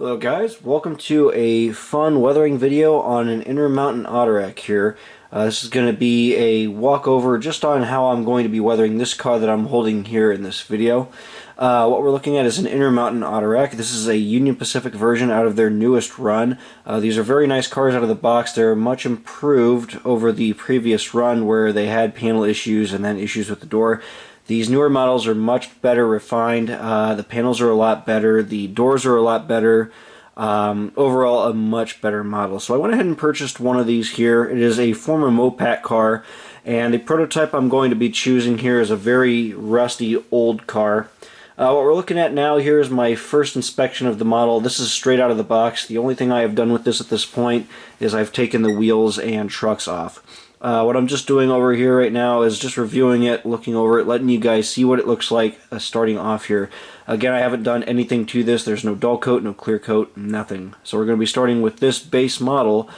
Hello guys, welcome to a fun weathering video on an Intermountain Autorack here. This is going to be a walkover just on how I'm going to be weathering this car that I'm holding here in this video. What we're looking at is an Intermountain Autorack. This is a Union Pacific version out of their newest run. These are very nice cars out of the box. They're much improved over the previous run where they had panel issues and then issues with the door. These newer models are much better refined. The panels are a lot better. The doors are a lot better. Overall, a much better model. So I went ahead and purchased one of these here. It is a former Mopac car, and the prototype I'm going to be choosing here is a very rusty old car. What we're looking at now here is my first inspection of the model. This is straight out of the box. The only thing I have done with this at this point is I've taken the wheels and trucks off. What I'm just doing over here right now is just reviewing it, looking over it, letting you guys see what it looks like starting off here. Again, I haven't done anything to this. There's no dull coat, no clear coat, nothing. So we're going to be starting with this base model,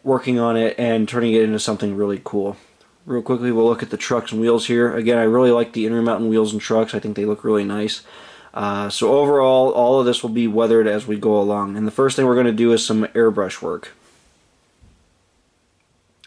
working on it and turning it into something really cool. Real quickly, we'll look at the trucks and wheels here. Again, I really like the Intermountain wheels and trucks. I think they look really nice. So overall, all of this will be weathered as we go along. And the first thing we're going to do is some airbrush work.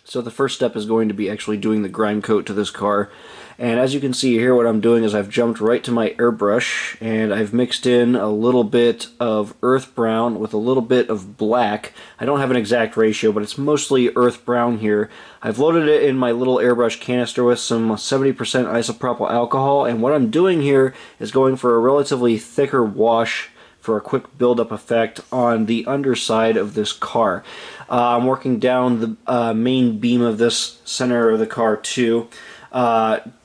So the first step is going to be actually doing the grime coat to this car. And as you can see here, what I'm doing is I've jumped right to my airbrush and I've mixed in a little bit of earth brown with a little bit of black. I don't have an exact ratio, but it's mostly earth brown here. I've loaded it in my little airbrush canister with some 70% isopropyl alcohol, and what I'm doing here is going for a relatively thicker wash for a quick build-up effect on the underside of this car. I'm working down the main beam of this center of the car too.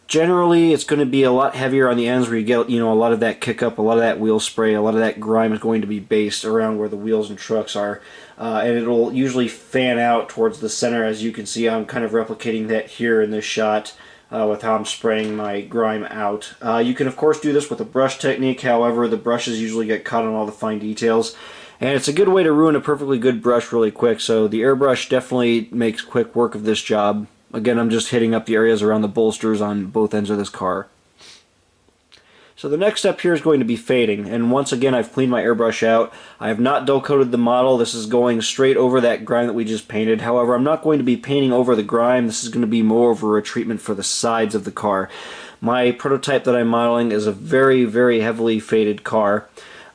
Generally, it's going to be a lot heavier on the ends where you get, a lot of that kick up, a lot of that wheel spray, a lot of that grime is going to be based around where the wheels and trucks are. And it'll usually fan out towards the center. As you can see, I'm kind of replicating that here in this shot. With how I'm spraying my grime out. You can of course do this with a brush technique, however the brushes usually get caught on all the fine details. And it's a good way to ruin a perfectly good brush really quick, so the airbrush definitely makes quick work of this job. Again, I'm just hitting up the areas around the bolsters on both ends of this car. So the next step here is going to be fading, and once again I've cleaned my airbrush out. I have not dull coated the model. This is going straight over that grime that we just painted. However, I'm not going to be painting over the grime. This is going to be more over a treatment for the sides of the car. My prototype that I'm modeling is a very, very heavily faded car,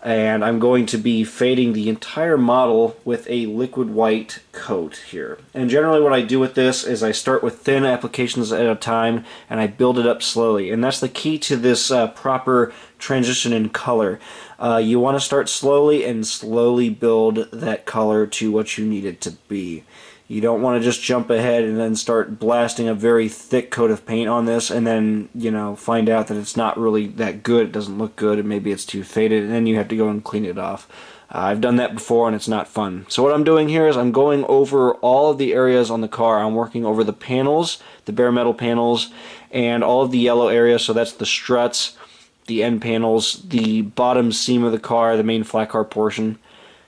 and I'm going to be fading the entire model with a liquid white coat here. And generally what I do with this is I start with thin applications at a time and I build it up slowly, and that's the key to this proper transition in color. You want to start slowly and slowly build that color to what you need it to be. You don't want to just jump ahead and then start blasting a very thick coat of paint on this and then, find out that it's not really that good, it doesn't look good, and maybe it's too faded, and then you have to go and clean it off. I've done that before and it's not fun. So what I'm doing here is I'm going over all of the areas on the car. I'm working over the panels, the bare metal panels, and all of the yellow areas, so that's the struts, the end panels, the bottom seam of the car, the main flat car portion.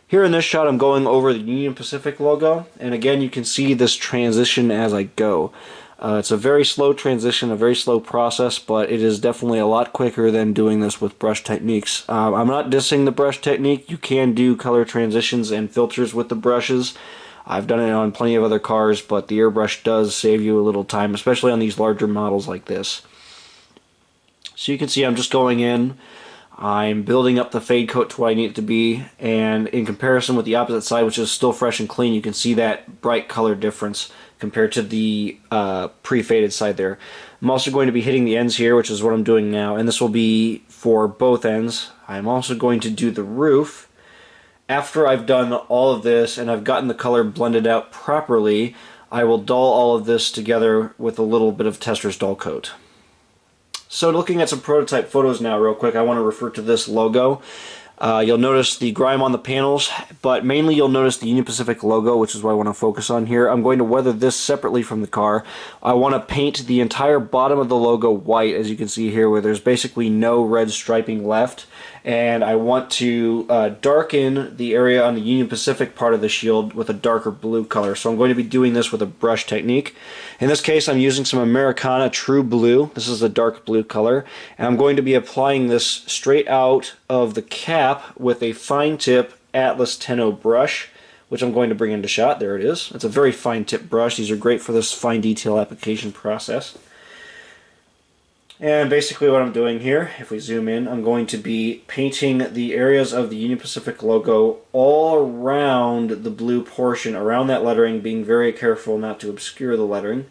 Here in this shot I'm going over the Union Pacific logo, and again you can see this transition as I go. It's a very slow transition, a very slow process, but it is definitely a lot quicker than doing this with brush techniques. I'm not dissing the brush technique. You can do color transitions and filters with the brushes. I've done it on plenty of other cars, but the airbrush does save you a little time, especially on these larger models like this. So you can see I'm just going in. I'm building up the fade coat to what I need it to be, and in comparison with the opposite side, which is still fresh and clean, you can see that bright color difference compared to the pre-faded side there. I'm also going to be hitting the ends here, which is what I'm doing now, and this will be for both ends. I'm also going to do the roof. After I've done all of this and I've gotten the color blended out properly, I will dull all of this together with a little bit of Tester's dull coat. So looking at some prototype photos now real quick, I want to refer to this logo. You'll notice the grime on the panels, but mainly you'll notice the Union Pacific logo, which is what I want to focus on here. I'm going to weather this separately from the car. I want to paint the entire bottom of the logo white, as you can see here, where there's basically no red striping left. And I want to darken the area on the Union Pacific part of the shield with a darker blue color. So I'm going to be doing this with a brush technique. In this case, I'm using some Americana True Blue. This is a dark blue color. And I'm going to be applying this straight out of the cap with a fine tip Atlas 10.0 brush, which I'm going to bring into shot. There it is. It's a very fine tip brush. These are great for this fine detail application process. And basically what I'm doing here, if we zoom in, I'm going to be painting the areas of the Union Pacific logo all around the blue portion, around that lettering, being very careful not to obscure the lettering.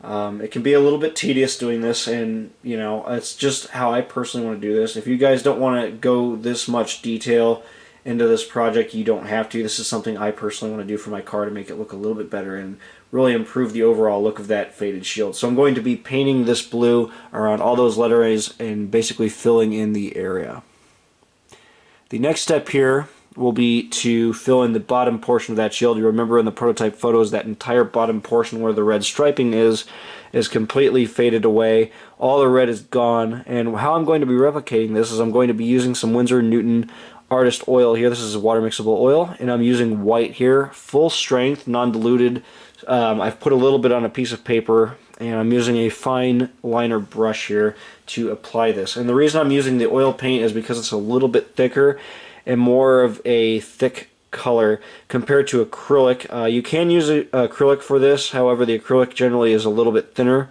It can be a little bit tedious doing this, and you know, it's just how I personally want to do this. If you guys don't want to go this much detail into this project, you don't have to. This is something I personally want to do for my car to make it look a little bit better and really improve the overall look of that faded shield. So I'm going to be painting this blue around all those letterings and basically filling in the area. The next step here will be to fill in the bottom portion of that shield. You remember in the prototype photos, that entire bottom portion where the red striping is completely faded away. All the red is gone, and how I'm going to be replicating this is I'm going to be using some Winsor & Newton Artist oil here. This is water mixable oil, and I'm using white here, full strength, non-diluted. I've put a little bit on a piece of paper, and I'm using a fine liner brush here to apply this. And the reason I'm using the oil paint is because it's a little bit thicker and more of a thick color compared to acrylic. You can use acrylic for this, however the acrylic generally is a little bit thinner.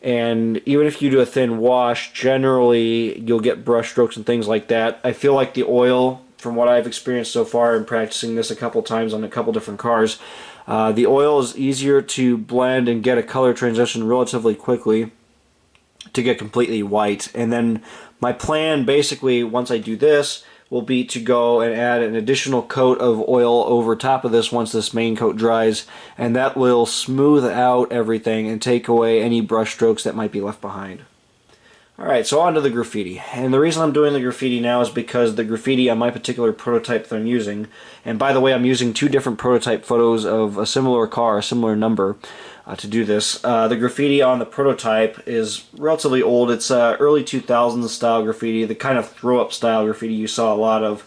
And even if you do a thin wash, generally you'll get brush strokes and things like that. I feel like the oil, from what I've experienced so far in practicing this a couple times on a couple different cars, the oil is easier to blend and get a color transition relatively quickly to get completely white. And then my plan, basically, once I do this, will be to go and add an additional coat of oil over top of this once this main coat dries, and that will smooth out everything and take away any brush strokes that might be left behind. Alright, so on to the graffiti. And the reason I'm doing the graffiti now is because the graffiti on my particular prototype that I'm using, and by the way, I'm using two different prototype photos of a similar car, a similar number, to do this. The graffiti on the prototype is relatively old. It's early 2000s style graffiti, the kind of throw-up style graffiti you saw a lot of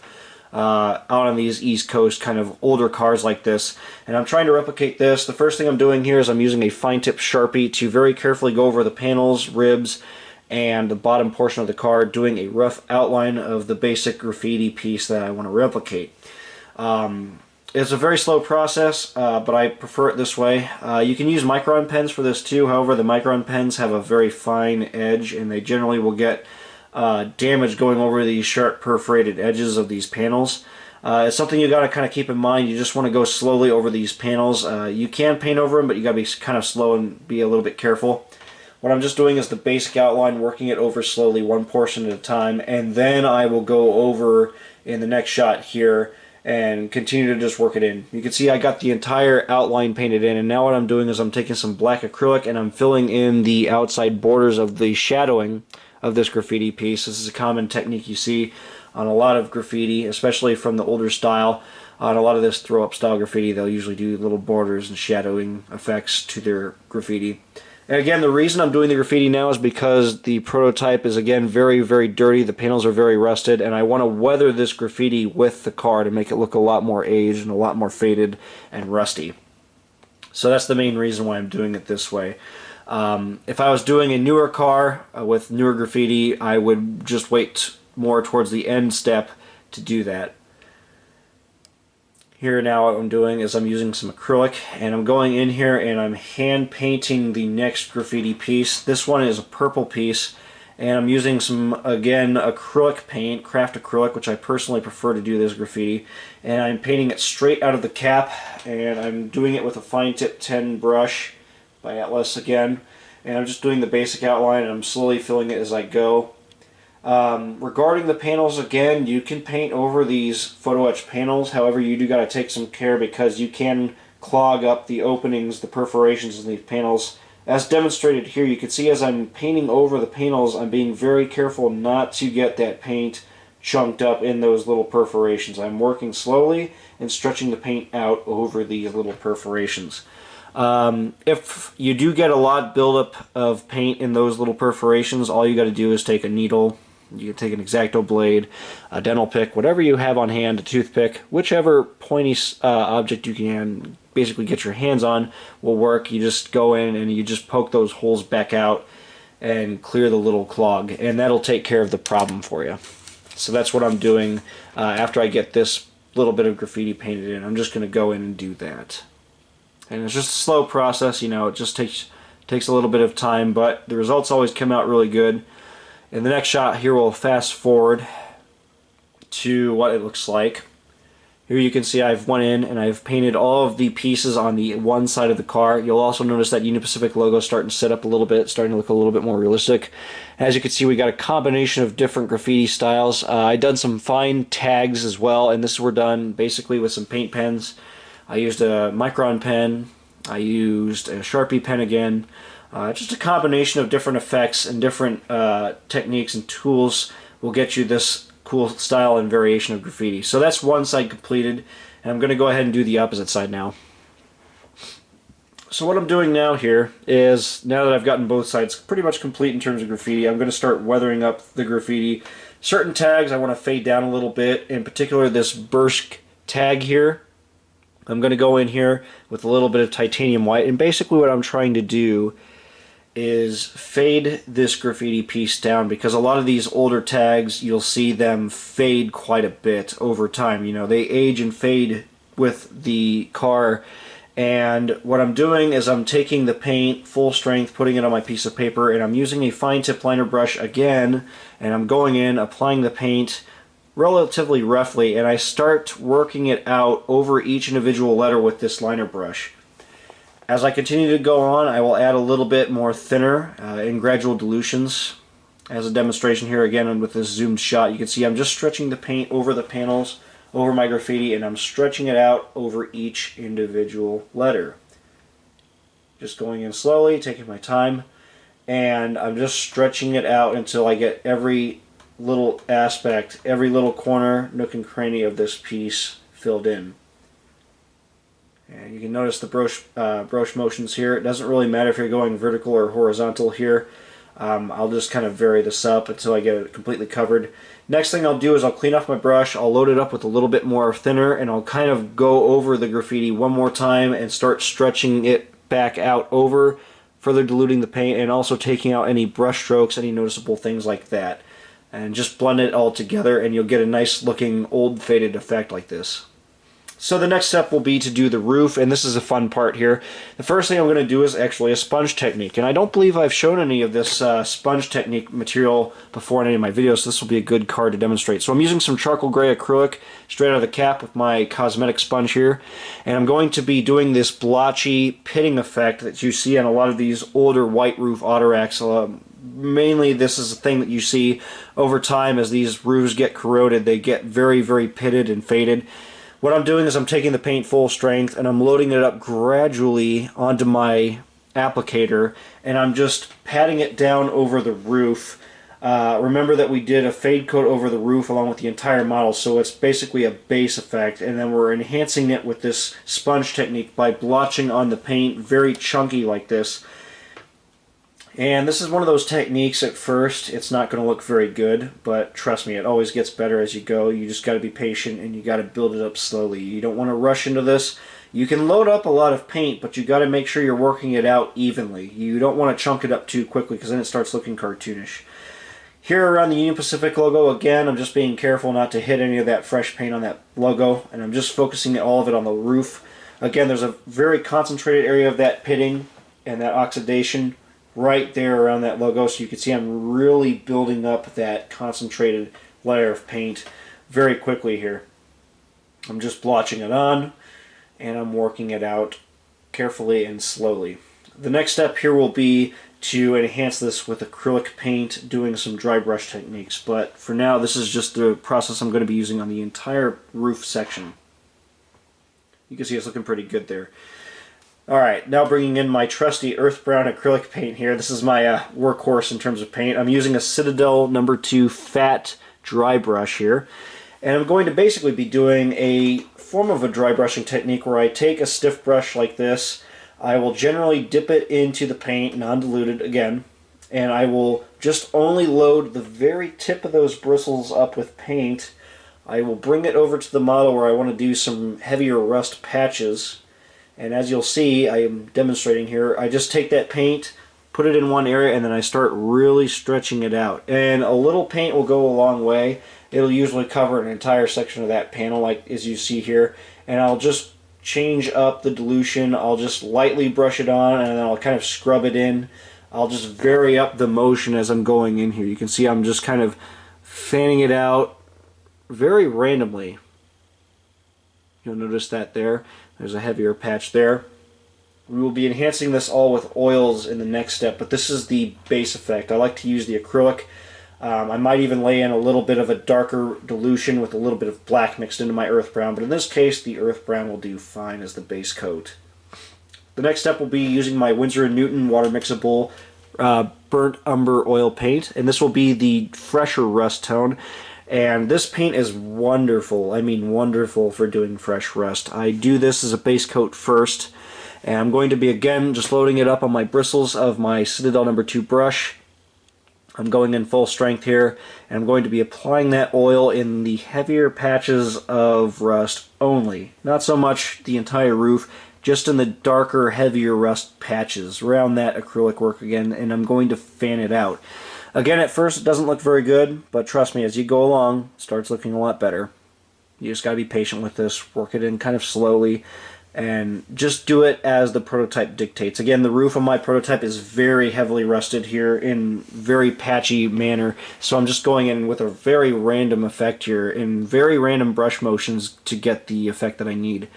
out on these East Coast kind of older cars like this. And I'm trying to replicate this. The first thing I'm doing here is I'm using a fine tip Sharpie to very carefully go over the panels, ribs, and the bottom portion of the car, doing a rough outline of the basic graffiti piece that I want to replicate. It's a very slow process, but I prefer it this way. You can use micron pens for this too. However, the micron pens have a very fine edge, and they generally will get damage going over these sharp perforated edges of these panels. It's something you got to kind of keep in mind. You just want to go slowly over these panels. You can paint over them, but you got to be kind of slow and be a little bit careful. What I'm just doing is the basic outline, working it over slowly, one portion at a time, and then I will go over in the next shot here and continue to just work it in. You can see I got the entire outline painted in, and now what I'm doing is I'm taking some black acrylic and I'm filling in the outside borders of the shadowing of this graffiti piece. This is a common technique you see on a lot of graffiti, especially from the older style. On a lot of this throw-up style graffiti, they'll usually do little borders and shadowing effects to their graffiti. And again, the reason I'm doing the graffiti now is because the prototype is, again, very, very dirty. The panels are very rusted, and I want to weather this graffiti with the car to make it look a lot more aged and a lot more faded and rusty. So that's the main reason why I'm doing it this way. If I was doing a newer car with newer graffiti, I would just wait more towards the end step to do that. Here now what I'm doing is I'm using some acrylic, and I'm going in here and I'm hand painting the next graffiti piece. This one is a purple piece, and I'm using some, again, acrylic paint, craft acrylic, which I personally prefer to do this graffiti, and I'm painting it straight out of the cap, and I'm doing it with a fine tip 10 brush by Atlas again, and I'm just doing the basic outline and I'm slowly filling it as I go. Regarding the panels, again, you can paint over these photo etch panels. However, you do got to take some care because you can clog up the openings, the perforations in these panels. As demonstrated here, you can see as I'm painting over the panels, I'm being very careful not to get that paint chunked up in those little perforations. I'm working slowly and stretching the paint out over these little perforations. If you do get a lot buildup of paint in those little perforations, all you got to do is take a needle. You can take an X-Acto blade, a dental pick, whatever you have on hand, a toothpick, whichever pointy object you can basically get your hands on will work. You just go in and you just poke those holes back out and clear the little clog, and that'll take care of the problem for you. So that's what I'm doing after I get this little bit of graffiti painted in. I'm just going to go in and do that. And it's just a slow process, you know, it just takes a little bit of time, but the results always come out really good. In the next shot here, we'll fast forward to what it looks like. Here you can see I've went in and I've painted all of the pieces on the one side of the car. You'll also notice that Union Pacific logo is starting to set up a little bit, starting to look a little bit more realistic. As you can see, we got a combination of different graffiti styles. I done some fine tags as well, and this were done basically with some paint pens. I used a Micron pen, I used a Sharpie pen again. Just a combination of different effects and different techniques and tools will get you this cool style and variation of graffiti. So that's one side completed, and I'm going to go ahead and do the opposite side now. So what I'm doing now here is, now that I've gotten both sides pretty much complete in terms of graffiti, I'm going to start weathering up the graffiti. Certain tags I want to fade down a little bit, in particular this burst tag here. I'm going to go in here with a little bit of titanium white, and basically what I'm trying to do is fade this graffiti piece down, because a lot of these older tags, you'll see them fade quite a bit over time. You know, they age and fade with the car, and what I'm doing is I'm taking the paint full strength, putting it on my piece of paper, and I'm using a fine tip liner brush again, and I'm going in, applying the paint relatively roughly, and I start working it out over each individual letter with this liner brush. As I continue to go on, I will add a little bit more thinner in gradual dilutions. As a demonstration here again with this zoomed shot, you can see I'm just stretching the paint over the panels, over my graffiti, and I'm stretching it out over each individual letter. Just going in slowly, taking my time, and I'm just stretching it out until I get every little aspect, every little corner, nook and cranny of this piece filled in. And you can notice the brush motions here. It doesn't really matter if you're going vertical or horizontal here. I'll just kind of vary this up until I get it completely covered. Next thing I'll do is I'll clean off my brush, I'll load it up with a little bit more thinner, and I'll kind of go over the graffiti one more time and start stretching it back out over, further diluting the paint, and also taking out any brush strokes, any noticeable things like that. And just blend it all together, and you'll get a nice looking old faded effect like this. So the next step will be to do the roof, and this is a fun part here. The first thing I'm going to do is actually a sponge technique, and I don't believe I've shown any of this sponge technique material before in any of my videos, so this will be a good card to demonstrate. So I'm using some charcoal gray acrylic straight out of the cap with my cosmetic sponge here, and I'm going to be doing this blotchy pitting effect that you see on a lot of these older white roof Autoracks. Mainly this is a thing that you see over time as these roofs get corroded. They get very, very pitted and faded. What I'm doing is I'm taking the paint full strength and I'm loading it up gradually onto my applicator, and I'm just patting it down over the roof. Remember that we did a fade coat over the roof along with the entire model, so it's basically a base effect, and then we're enhancing it with this sponge technique by blotching on the paint very chunky like this. And this is one of those techniques at first, it's not going to look very good, but trust me, it always gets better as you go. You just got to be patient and you got to build it up slowly. You don't want to rush into this. You can load up a lot of paint, but you got to make sure you're working it out evenly. You don't want to chunk it up too quickly because then it starts looking cartoonish. Here around the Union Pacific logo, again, I'm just being careful not to hit any of that fresh paint on that logo, and I'm just focusing all of it on the roof. Again, there's a very concentrated area of that pitting and that oxidation right there around that logo, so you can see I'm really building up that concentrated layer of paint very quickly here. I'm just blotching it on and I'm working it out carefully and slowly. The next step here will be to enhance this with acrylic paint, doing some dry brush techniques, but for now this is just the process I'm going to be using on the entire roof section. You can see it's looking pretty good there. Alright, now bringing in my trusty earth brown acrylic paint here. This is my workhorse in terms of paint. I'm using a Citadel No. 2 fat dry brush here. And I'm going to basically be doing a form of a dry brushing technique where I take a stiff brush like this. I will generally dip it into the paint, non-diluted again, and I will just only load the very tip of those bristles up with paint. I will bring it over to the model where I want to do some heavier rust patches. And as you'll see, I am demonstrating here, I just take that paint, put it in one area, and then I start really stretching it out. And a little paint will go a long way. It'll usually cover an entire section of that panel, like as you see here. And I'll just change up the dilution. I'll just lightly brush it on, and then I'll kind of scrub it in. I'll just vary up the motion as I'm going in here. You can see I'm just kind of fanning it out very randomly. You'll notice that there's a heavier patch there. We will be enhancing this all with oils in the next step, but this is the base effect. I like to use the acrylic. I might even lay in a little bit of a darker dilution with a little bit of black mixed into my earth brown, but in this case the earth brown will do fine as the base coat. The next step will be using my Winsor & Newton water mixable burnt umber oil paint, and this will be the fresher rust tone. And this paint is wonderful. I mean wonderful for doing fresh rust. I do this as a base coat first, and I'm going to be again just loading it up on my bristles of my Citadel No. 2 brush. I'm going in full strength here, and I'm going to be applying that oil in the heavier patches of rust only. Not so much the entire roof, just in the darker, heavier rust patches around that acrylic work again, and I'm going to fan it out. Again, at first it doesn't look very good, but trust me, as you go along, it starts looking a lot better. You just got to be patient with this, work it in kind of slowly, and just do it as the prototype dictates. Again, the roof of my prototype is very heavily rusted here in very patchy manner, so I'm just going in with a very random effect here, in very random brush motions to get the effect that I need.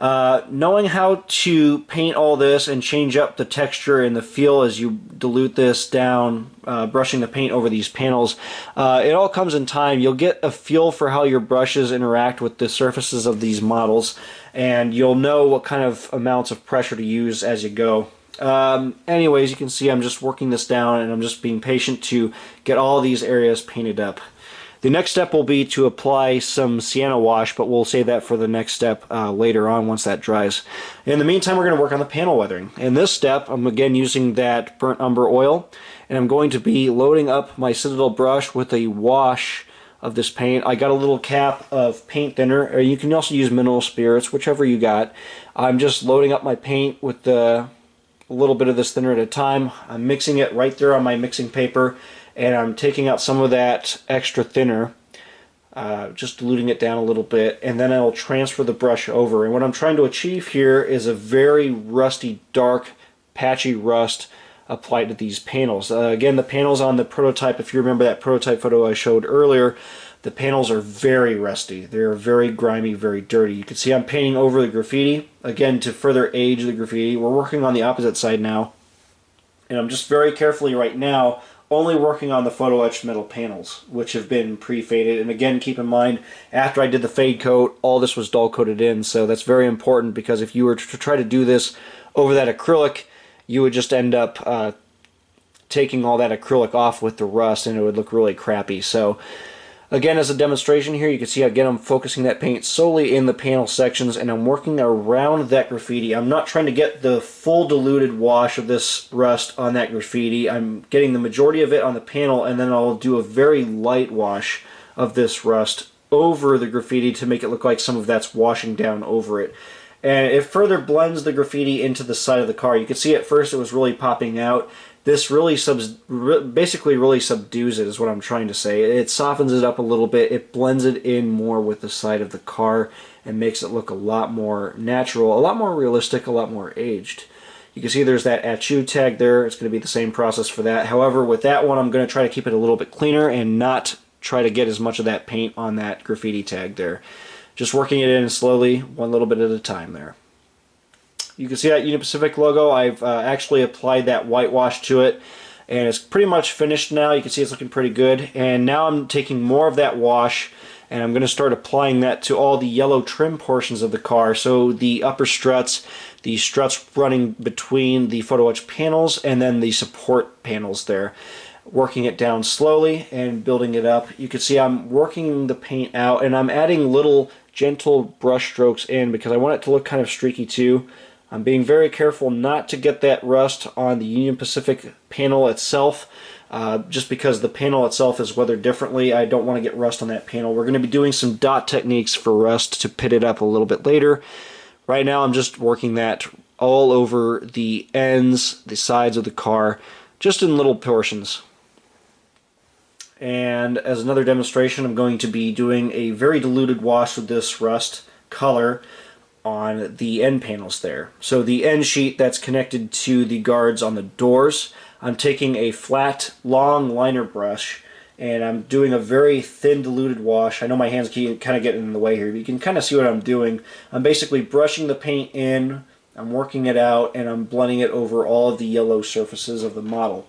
Knowing how to paint all this and change up the texture and the feel as you dilute this down, brushing the paint over these panels, it all comes in time. You'll get a feel for how your brushes interact with the surfaces of these models, and you'll know what kind of amounts of pressure to use as you go. Anyways, you can see I'm just working this down, and I'm just being patient to get all these areas painted up. The next step will be to apply some sienna wash, but we'll save that for the next step later on once that dries. In the meantime, we're going to work on the panel weathering. In this step, I'm again using that burnt umber oil, and I'm going to be loading up my Citadel brush with a wash of this paint. I got a little cap of paint thinner, or you can also use mineral spirits, whichever you got. I'm just loading up my paint with a little bit of this thinner at a time. I'm mixing it right there on my mixing paper, and I'm taking out some of that extra thinner, just diluting it down a little bit, and then I'll transfer the brush over. And what I'm trying to achieve here is a very rusty, dark, patchy rust applied to these panels. Again, the panels on the prototype, if you remember that prototype photo I showed earlier, the panels are very rusty. They're very grimy, very dirty. You can see I'm painting over the graffiti, again to further age the graffiti. We're working on the opposite side now, and I'm just very carefully right now only working on the photo etched metal panels, which have been pre-faded. And again, keep in mind, after I did the fade coat, all this was dull coated in, so that's very important, because if you were to try to do this over that acrylic, you would just end up taking all that acrylic off with the rust, and it would look really crappy. So again, as a demonstration here, you can see again I'm focusing that paint solely in the panel sections, and I'm working around that graffiti. I'm not trying to get the full diluted wash of this rust on that graffiti. I'm getting the majority of it on the panel, and then I'll do a very light wash of this rust over the graffiti to make it look like some of that's washing down over it. And it further blends the graffiti into the side of the car. You can see at first it was really popping out. This really basically really subdues it, is what I'm trying to say. It softens it up a little bit. It blends it in more with the side of the car and makes it look a lot more natural, a lot more realistic, a lot more aged. You can see there's that at you tag there. It's going to be the same process for that. However, with that one, I'm going to try to keep it a little bit cleaner and not try to get as much of that paint on that graffiti tag there. Just working it in slowly, one little bit at a time there. You can see that Union Pacific logo. I've actually applied that whitewash to it, and it's pretty much finished now. You can see it's looking pretty good. And now I'm taking more of that wash, and I'm going to start applying that to all the yellow trim portions of the car. So the upper struts, the struts running between the photo etch panels, and then the support panels there. Working it down slowly and building it up. You can see I'm working the paint out, and I'm adding little gentle brush strokes in because I want it to look kind of streaky too. I'm being very careful not to get that rust on the Union Pacific panel itself, just because the panel itself is weathered differently. I don't want to get rust on that panel. We're going to be doing some dot techniques for rust to pit it up a little bit later. Right now I'm just working that all over the ends, the sides of the car, just in little portions. And as another demonstration, I'm going to be doing a very diluted wash with this rust color on the end panels there. So the end sheet that's connected to the guards on the doors, I'm taking a flat, long liner brush, and I'm doing a very thin diluted wash. I know my hands keep kind of getting in the way here, but you can kind of see what I'm doing. I'm basically brushing the paint in, I'm working it out, and I'm blending it over all of the yellow surfaces of the model.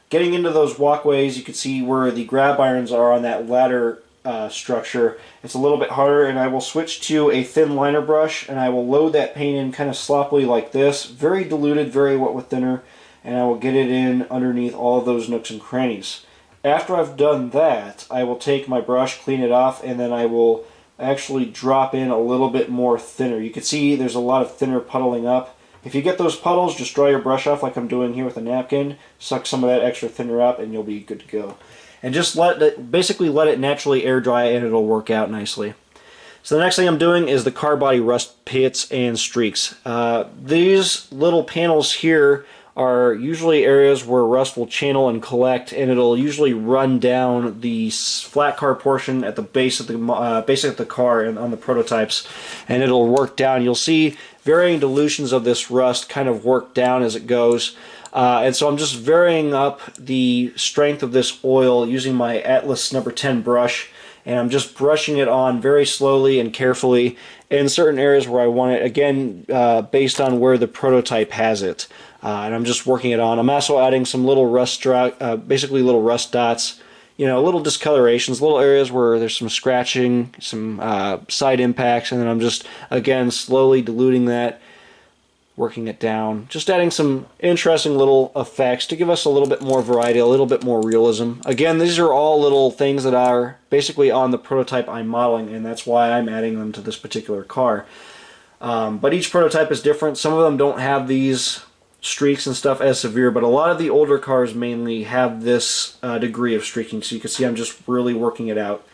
Getting into those walkways, you can see where the grab irons are on that ladder structure. It's a little bit harder, and I will switch to a thin liner brush, and I will load that paint in kind of sloppily like this, very diluted, very wet with thinner, and I will get it in underneath all of those nooks and crannies. After I've done that, I will take my brush, clean it off, and then I will actually drop in a little bit more thinner. You can see there's a lot of thinner puddling up. If you get those puddles, just dry your brush off like I'm doing here with a napkin, suck some of that extra thinner up, and you'll be good to go. And just basically let it naturally air dry, and it'll work out nicely. So the next thing I'm doing is the car body rust pits and streaks. These little panels here are usually areas where rust will channel and collect, and it'll usually run down the flat car portion at the base of the car and on the prototypes, and it'll work down. You'll see varying dilutions of this rust kind of work down as it goes. And so I'm just varying up the strength of this oil using my Atlas number 10 brush, and I'm just brushing it on very slowly and carefully in certain areas where I want it, again, based on where the prototype has it. And I'm just working it on. I'm also adding some little rust, basically little rust dots, little discolorations, little areas where there's some scratching, some side impacts, and then I'm just, again, slowly diluting that, working it down, just adding some interesting little effects to give us a little bit more variety, a little bit more realism. Again, these are all little things that are basically on the prototype I'm modeling, and that's why I'm adding them to this particular car. But each prototype is different. Some of them don't have these streaks and stuff as severe, but a lot of the older cars mainly have this degree of streaking, so you can see I'm just really working it out.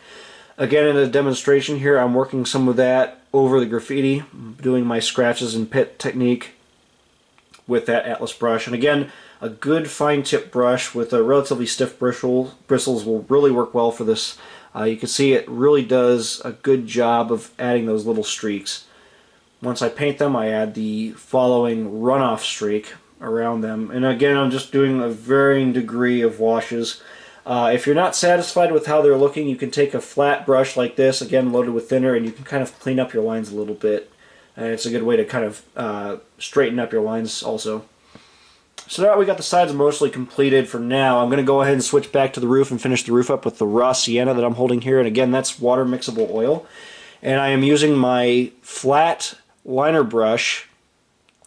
Again, in a demonstration here, I'm working some of that over the graffiti, doing my scratches and pit technique with that Atlas brush. And again, a good fine tip brush with a relatively stiff bristles will really work well for this. You can see it really does a good job of adding those little streaks. Once I paint them, I add the following runoff streak around them. And again, I'm just doing a varying degree of washes. If you're not satisfied with how they're looking, you can take a flat brush like this, again loaded with thinner, and you can kind of clean up your lines a little bit. And it's a good way to kind of straighten up your lines also. So now we got the sides mostly completed for now. I'm going to go ahead and switch back to the roof and finish the roof up with the raw sienna that I'm holding here. And again, that's water mixable oil. And I am using my flat liner brush,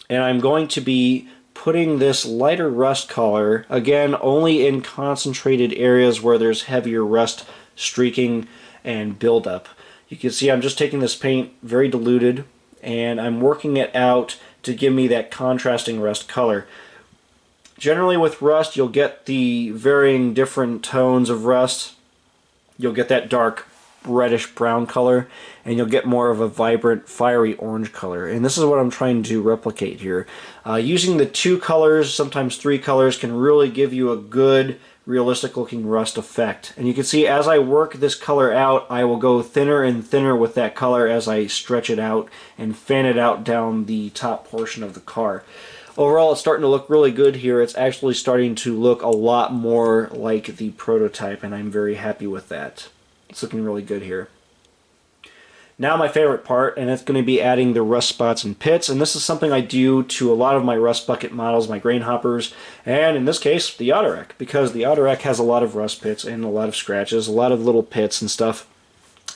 and I'm going to be putting this lighter rust color, again, only in concentrated areas where there's heavier rust streaking and buildup. You can see I'm just taking this paint very diluted, and I'm working it out to give me that contrasting rust color. Generally with rust, you'll get the varying different tones of rust. You'll get that dark reddish brown color, and you'll get more of a vibrant fiery orange color, and this is what I'm trying to replicate here. Using the 2 colors, sometimes 3 colors, can really give you a good realistic looking rust effect. And you can see as I work this color out, I will go thinner and thinner with that color as I stretch it out and fan it out down the top portion of the car. Overall, it's starting to look really good here. It's actually starting to look a lot more like the prototype, and I'm very happy with that. It's looking really good here. Now my favorite part, and it's going to be adding the rust spots and pits, and this is something I do to a lot of my rust bucket models, my grain hoppers, and in this case the Autorack, because the Autorack has a lot of rust pits and a lot of scratches, a lot of little pits and stuff.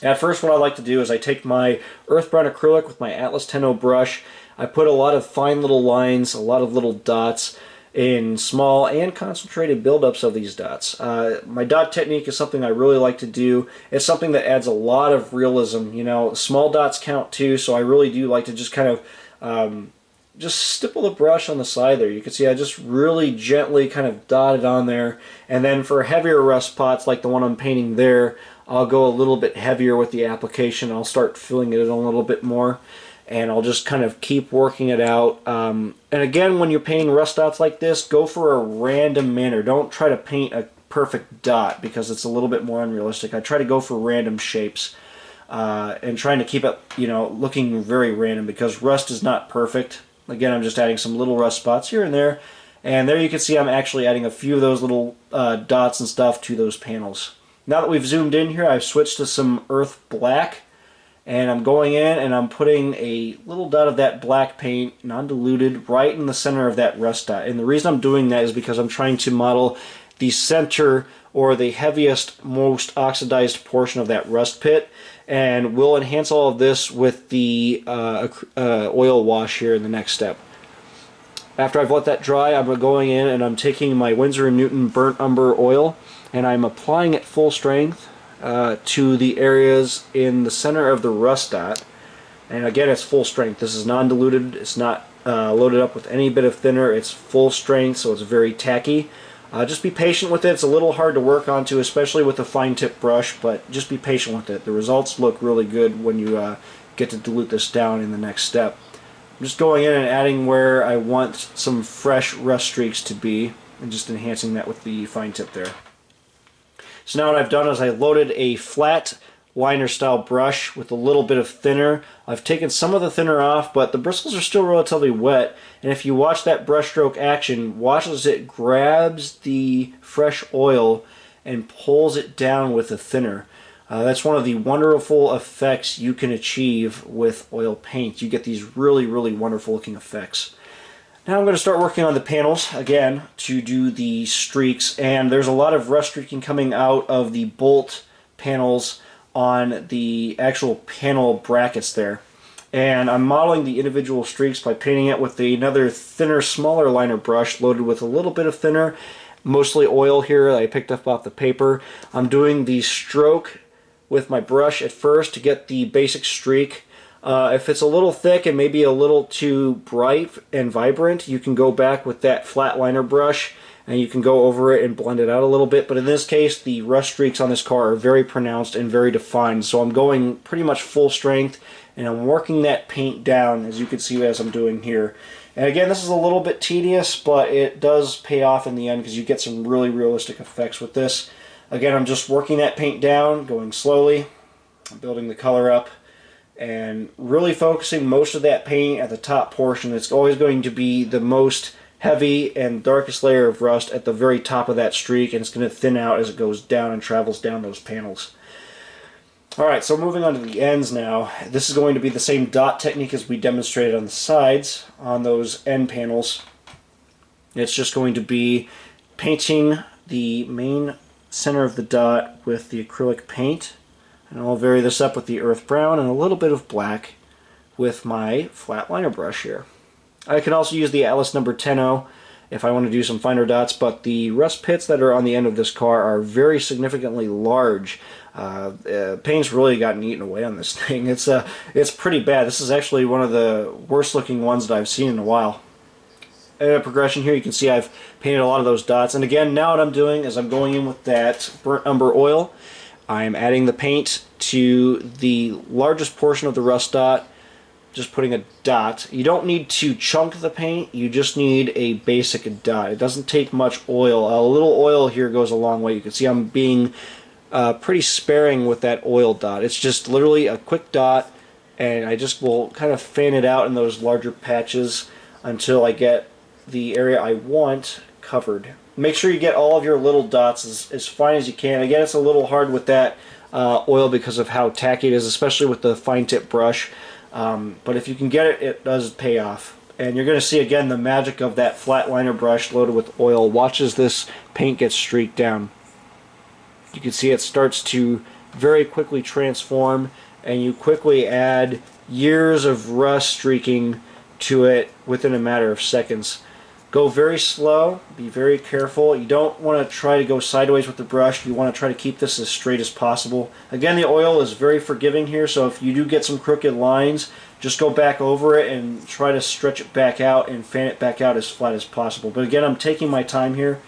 At first, what I like to do is I take my earth brown acrylic with my Atlas 10 brush, I put a lot of fine little lines, a lot of little dots, in small and concentrated buildups of these dots. My dot technique is something I really like to do. It's something that adds a lot of realism. Small dots count too, so I really do like to just kind of just stipple the brush on the side there. You can see I just really gently kind of dot it on there, and then for heavier rust spots like the one I'm painting there, I'll go a little bit heavier with the application. I'll start filling it in a little bit more. and I'll just kind of keep working it out. And again, when you're painting rust dots like this, go for a random manner. Don't try to paint a perfect dot because it's a little bit more unrealistic. I try to go for random shapes and trying to keep it, looking very random because rust is not perfect. Again, I'm just adding some little rust spots here and there. And there you can see I'm actually adding a few of those little dots and stuff to those panels. Now that we've zoomed in here, I've switched to some earth black. And I'm going in and I'm putting a little dot of that black paint, non-diluted, right in the center of that rust dot. And the reason I'm doing that is because I'm trying to model the center or the heaviest, most oxidized portion of that rust pit. And we'll enhance all of this with the oil wash here in the next step. After I've let that dry, I'm going in and I'm taking my Winsor & Newton burnt umber oil and I'm applying it full strength to the areas in the center of the rust dot. And again, it's full strength. This is non-diluted. It's not loaded up with any bit of thinner. It's full strength, so it's very tacky. Just be patient with it. It's a little hard to work onto, especially with a fine tip brush, but just be patient with it. The results look really good when you get to dilute this down in the next step. I'm just going in and adding where I want some fresh rust streaks to be and just enhancing that with the fine tip there. So now what I've done is I loaded a flat liner style brush with a little bit of thinner. I've taken some of the thinner off, but the bristles are still relatively wet, and if you watch that brush stroke action, watch as it grabs the fresh oil and pulls it down with the thinner. That's one of the wonderful effects you can achieve with oil paint. You get these really, really wonderful looking effects. Now I'm going to start working on the panels again to do the streaks, and there's a lot of rust streaking coming out of the bolt panels on the actual panel brackets there. And I'm modeling the individual streaks by painting it with another thinner, smaller liner brush loaded with a little bit of thinner, mostly oil here that I picked up off the paper. I'm doing the stroke with my brush at first to get the basic streak. If it's a little thick and maybe a little too bright and vibrant, you can go back with that flat liner brush and you can go over it and blend it out a little bit. But in this case, the rust streaks on this car are very pronounced and very defined. So I'm going pretty much full strength and I'm working that paint down, as you can see as I'm doing here. And again, this is a little bit tedious, but it does pay off in the end because you get some really realistic effects with this. Again, I'm just working that paint down, going slowly, building the color up, and really focusing most of that paint at the top portion. It's always going to be the most heavy and darkest layer of rust at the very top of that streak, and it's going to thin out as it goes down and travels down those panels. Alright, so moving on to the ends now. This is going to be the same dot technique as we demonstrated on the sides on those end panels. It's just going to be painting the main center of the dot with the acrylic paint, and I'll vary this up with the earth brown and a little bit of black with my flat liner brush here. I can also use the Atlas number 10-0 if I want to do some finer dots, but the rust pits that are on the end of this car are very significantly large. Paint's really gotten eaten away on this thing. It's pretty bad. This is actually one of the worst looking ones that I've seen in a while. In a progression here, you can see I've painted a lot of those dots, and again, now what I'm doing is I'm going in with that burnt umber oil. I'm adding the paint to the largest portion of the rust dot, just putting a dot. You don't need to chunk the paint, you just need a basic dot. It doesn't take much oil. A little oil here goes a long way. You can see I'm being pretty sparing with that oil dot. It's just literally a quick dot, and I just will kind of fan it out in those larger patches until I get the area I want covered. Make sure you get all of your little dots as fine as you can. Again, it's a little hard with that oil because of how tacky it is, especially with the fine tip brush. But if you can get it, it does pay off. And you're going to see again the magic of that flat liner brush loaded with oil. Watch as this paint gets streaked down. You can see it starts to very quickly transform, and you quickly add years of rust streaking to it within a matter of seconds. Go very slow, be very careful. You don't want to try to go sideways with the brush. You want to try to keep this as straight as possible. Again, the oil is very forgiving here, so if you do get some crooked lines, just go back over it and try to stretch it back out and fan it back out as flat as possible. But again, I'm taking my time here.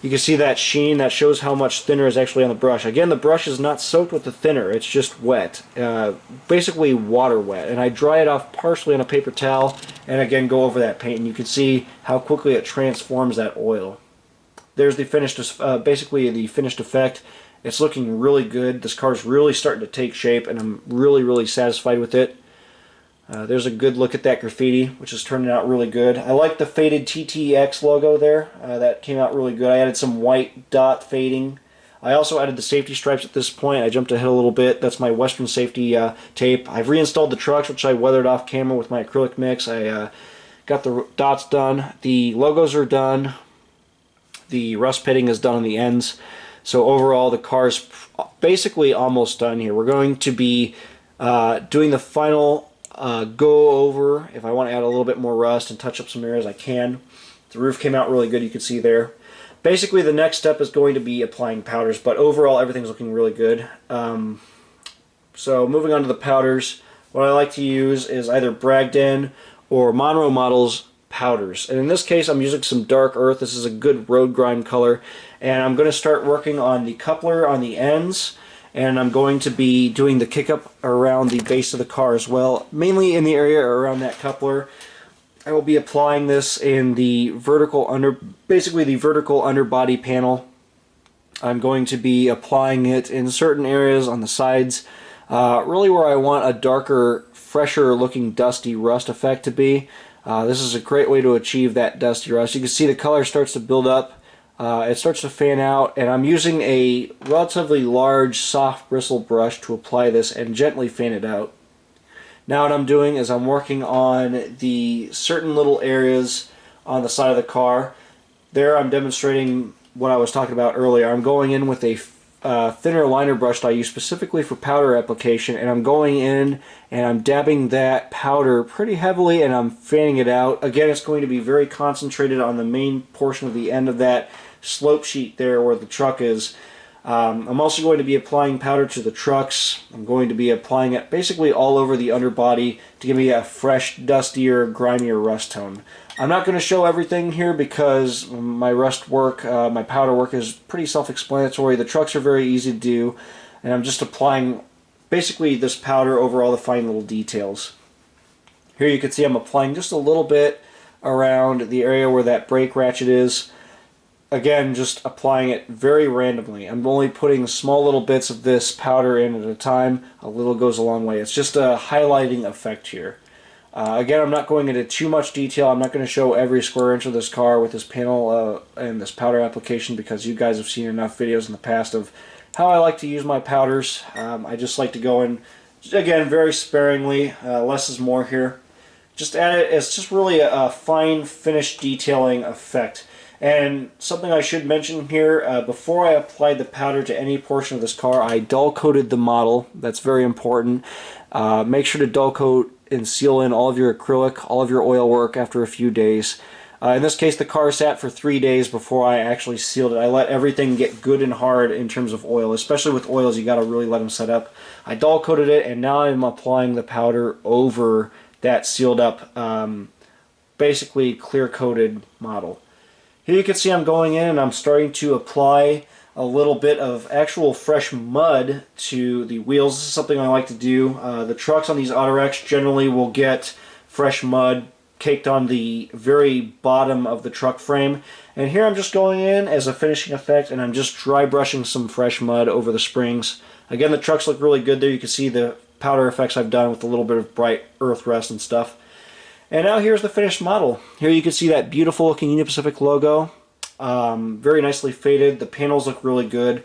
You can see that sheen. That shows how much thinner is actually on the brush. Again, the brush is not soaked with the thinner. It's just wet, basically water wet. And I dry it off partially on a paper towel, and again go over that paint, and you can see how quickly it transforms that oil. There's the finished, basically the finished effect. It's looking really good. This car's really starting to take shape, and I'm really satisfied with it. There's a good look at that graffiti, which is turning out really good. I like the faded TTX logo there. That came out really good. I added some white dot fading. I also added the safety stripes at this point. I jumped ahead a little bit. That's my Western safety tape. I've reinstalled the trucks, which I weathered off camera with my acrylic mix. I got the dots done. The logos are done. The rust pitting is done on the ends. So overall, the car's basically almost done here. We're going to be doing the final go over. If I want to add a little bit more rust and touch up some areas, I can. The roof came out really good, you can see there. Basically, the next step is going to be applying powders, but overall, everything's looking really good. So moving on to the powders, what I like to use is either Bragdon or Monroe Models powders. And in this case, I'm using some dark earth. This is a good road grime color. And I'm going to start working on the coupler on the ends. And I'm going to be doing the kick up around the base of the car as well, mainly in the area around that coupler. I will be applying this in the basically the vertical underbody panel. I'm going to be applying it in certain areas on the sides, really where I want a darker, fresher looking dusty rust effect to be. This is a great way to achieve that dusty rust. You can see the color starts to build up. It starts to fan out, and I'm using a relatively large soft bristle brush to apply this and gently fan it out. Now what I'm doing is I'm working on the certain little areas on the side of the car. There I'm demonstrating what I was talking about earlier. I'm going in with a thinner liner brush that I use specifically for powder application, and I'm going in and I'm dabbing that powder pretty heavily and I'm fanning it out. Again, it's going to be very concentrated on the main portion of the end of that slope sheet there where the truck is. I'm also going to be applying powder to the trucks. I'm going to be applying it basically all over the underbody to give me a fresh, dustier, grimier rust tone. I'm not going to show everything here because my rust work, my powder work is pretty self-explanatory. The trucks are very easy to do, and I'm just applying basically this powder over all the fine little details. Here you can see I'm applying just a little bit around the area where that brake ratchet is. Again, just applying it very randomly. I'm only putting small little bits of this powder in at a time. A little goes a long way. It's just a highlighting effect here. Again, I'm not going into too much detail. I'm not going to show every square inch of this car with this panel and this powder application because you guys have seen enough videos in the past of how I like to use my powders. I just like to go in, again, very sparingly. Less is more here. Just add it. It's just really a fine finish detailing effect. And something I should mention here, before I applied the powder to any portion of this car, I dull coated the model. That's very important. Make sure to dull coat and seal in all of your acrylic, all of your oil work after a few days. In this case, the car sat for 3 days before I actually sealed it. I let everything get good and hard in terms of oil. Especially with oils, you got to really let them set up. I dull coated it, and now I'm applying the powder over that sealed up, basically clear coated model. Here you can see I'm going in and I'm starting to apply a little bit of actual fresh mud to the wheels. This is something I like to do. The trucks on these Autoracks generally will get fresh mud caked on the very bottom of the truck frame. And here I'm just going in as a finishing effect and I'm just dry brushing some fresh mud over the springs. Again, the trucks look really good there. You can see the powder effects I've done with a little bit of bright earth rust and stuff. And now here's the finished model. Here you can see that beautiful looking Union Pacific logo. Very nicely faded. The panels look really good.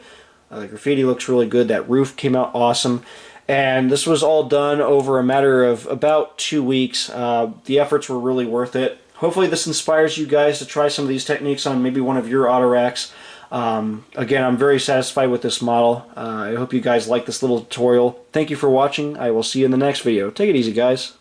The graffiti looks really good. That roof came out awesome. And this was all done over a matter of about 2 weeks. The efforts were really worth it. Hopefully this inspires you guys to try some of these techniques on maybe one of your Autoracks. Again, I'm very satisfied with this model. I hope you guys like this little tutorial. Thank you for watching. I will see you in the next video. Take it easy, guys.